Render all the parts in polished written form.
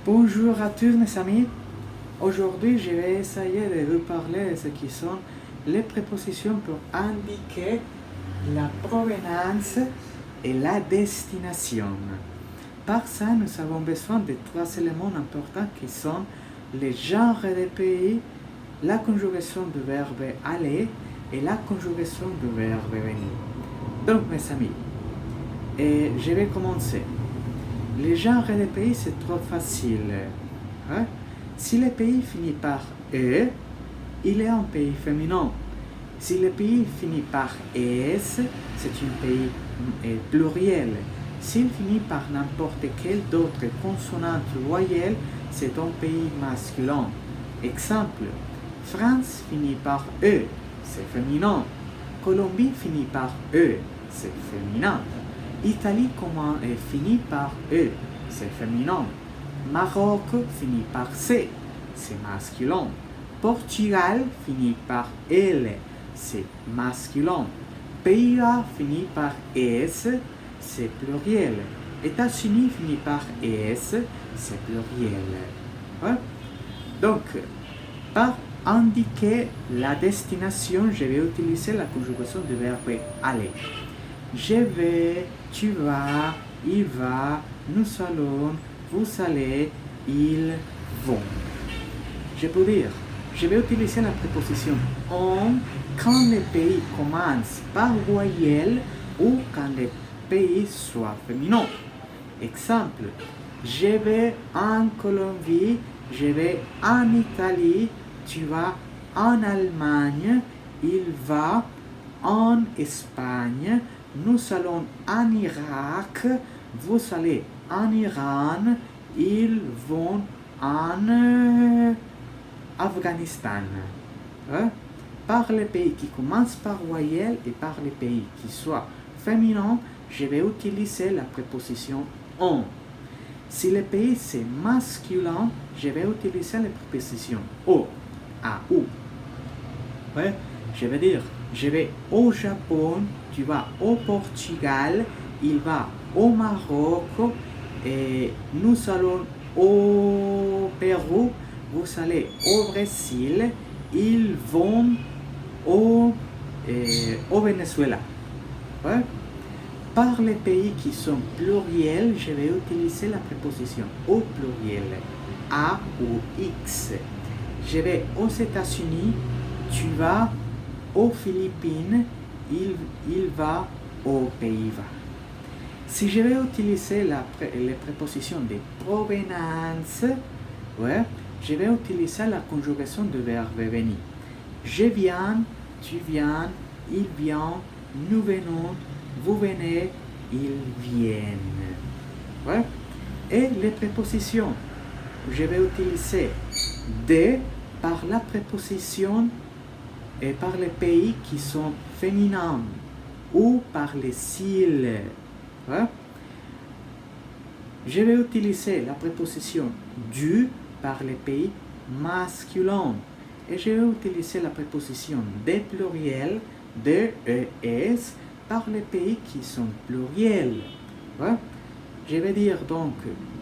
Bonjour à tous mes amis. Aujourd'hui, je vais essayer de vous parler de ce qui sont les prépositions pour indiquer la provenance et la destination. Par ça, nous avons besoin de trois éléments importants qui sont le genre des pays, la conjugaison du verbe aller et la conjugaison du verbe venir. Donc mes amis, je vais commencer. Le genre des pays, c'est trop facile. Hein? Si le pays finit par E, il est un pays féminin. Si le pays finit par S, c'est un pays pluriel. S'il finit par n'importe quelle autre consonante voyelle, c'est un pays masculin. Exemple, France finit par E, c'est féminin. Colombie finit par E, c'est féminin. Italie finit par E, c'est féminin. Maroc finit par C, c'est masculin. Portugal finit par L, c'est masculin. Pays-Bas finit par S, c'est pluriel. États-Unis finit par S, c'est pluriel. Ouais? Donc, par indiquer la destination, je vais utiliser la conjugaison du verbe aller. Je vais, tu vas, il va, nous allons, vous allez, ils vont. Je peux dire, je vais utiliser la préposition on quand le pays commence par voyelle ou quand le pays soit féminin. Exemple, je vais en Colombie, je vais en Italie, tu vas en Allemagne, il va en Espagne, nous allons en Irak, vous allez en Iran, ils vont en Afghanistan. Par les pays qui commencent par voyelle et par les pays qui soient féminins, je vais utiliser la préposition on. Si le pays c'est masculin, je vais utiliser la préposition o, a, ou. Je vais dire, je vais au Japon, tu vas au Portugal, il va au Maroc, et nous allons au Pérou, vous allez au Brésil, ils vont au Venezuela. Par les pays qui sont pluriels, je vais utiliser la préposition au pluriel, A ou X. Je vais aux États-Unis, tu vas aux Philippines, il va aux Pays-Bas. Si je vais utiliser les prépositions de provenance, je vais utiliser la conjugaison du verbe venir. Je viens, tu viens, il vient, nous venons, vous venez, ils viennent. Et les prépositions, je vais utiliser de par la préposition et par les pays qui sont féminins ou par les cils. Je vais utiliser la préposition du par les pays masculins et je vais utiliser la préposition des pluriels de es par les pays qui sont pluriels. Je vais dire donc,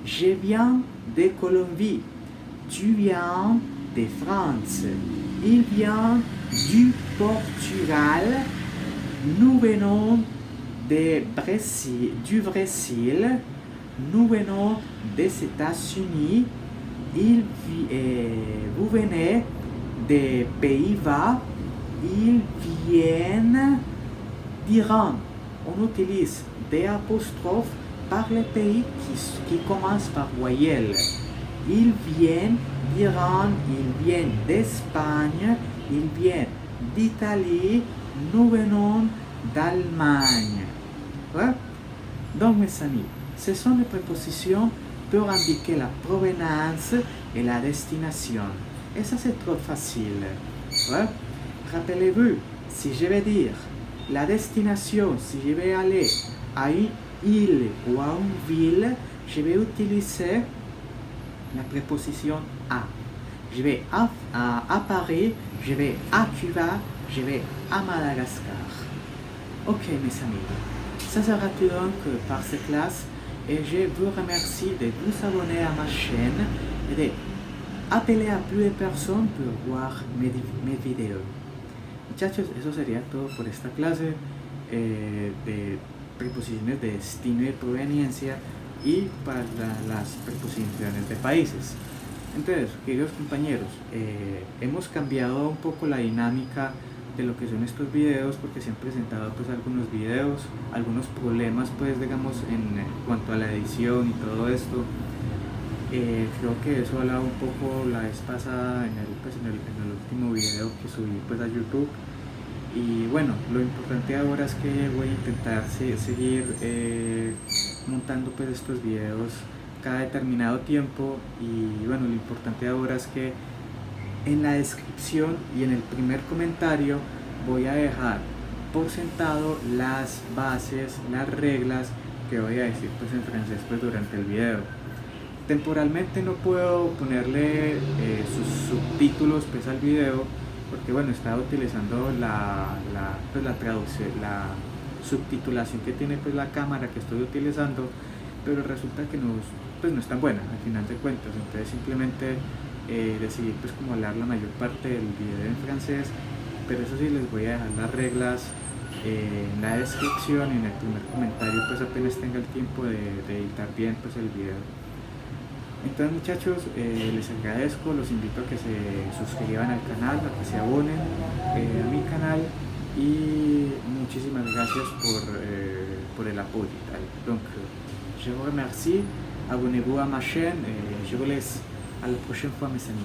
je viens de Colombie, tu viens de France, il vient du Portugal, nous venons du Brésil, nous venons des États-Unis, vous venez des Pays-Bas, ils viennent d'Iran. On utilise des apostrophes par les pays qui commencent par voyelle. Ils viennent d'Iran, ils viennent d'Espagne, ils viennent d'Italie, nous venons d'Allemagne. Donc mes amis, ce sont les prépositions pour indiquer la provenance et la destination. Et ça c'est trop facile. Rappelez-vous, si je vais dire la destination, si je vais aller à une île ou à une ville, je vais utiliser la préposition à. Je vais à Paris, je vais à Cuba, je vais à Madagascar. Ok mes amis, ça sera tout donc par cette classe. et je vous remercie de vous abonner à ma chaîne et d'appeler a plus de personnes pour voir mes videos. Muchachos, eso sería todo por esta clase de preposiciones de destino y de proveniencia y para las preposiciones de países. Entonces, queridos compañeros, hemos cambiado un poco la dinámica de lo que son estos videos porque se han presentado pues algunos videos, algunos problemas pues digamos en cuanto a la edición y todo esto. Creo que eso hablaba un poco la vez pasada en el último video que subí pues a YouTube. Y bueno, lo importante ahora es que voy a intentar seguir montando pues estos videos cada determinado tiempo. Y bueno, lo importante ahora es que en la descripción y en el primer comentario voy a dejar por sentado las bases, las reglas que voy a decir pues en francés pues durante el video. Temporalmente no puedo ponerle sus subtítulos pues al video porque bueno, estaba utilizando la traducción, la subtitulación que tiene pues la cámara que estoy utilizando, pero resulta que no es tan buena al final de cuentas. Entonces simplemente decidí pues como hablar la mayor parte del video en francés, pero eso sí, les voy a dejar las reglas en la descripción y en el primer comentario pues apenas tenga el tiempo de editar bien pues el video. Entonces muchachos, les agradezco, los invito a que se suscriban al canal, a que se abonen a mi canal y muchísimas gracias por el apoyo y tal. Donc, je vous remercie, abonnez-vous à ma chaîne et je vous laisse à la prochaine fois mes amis.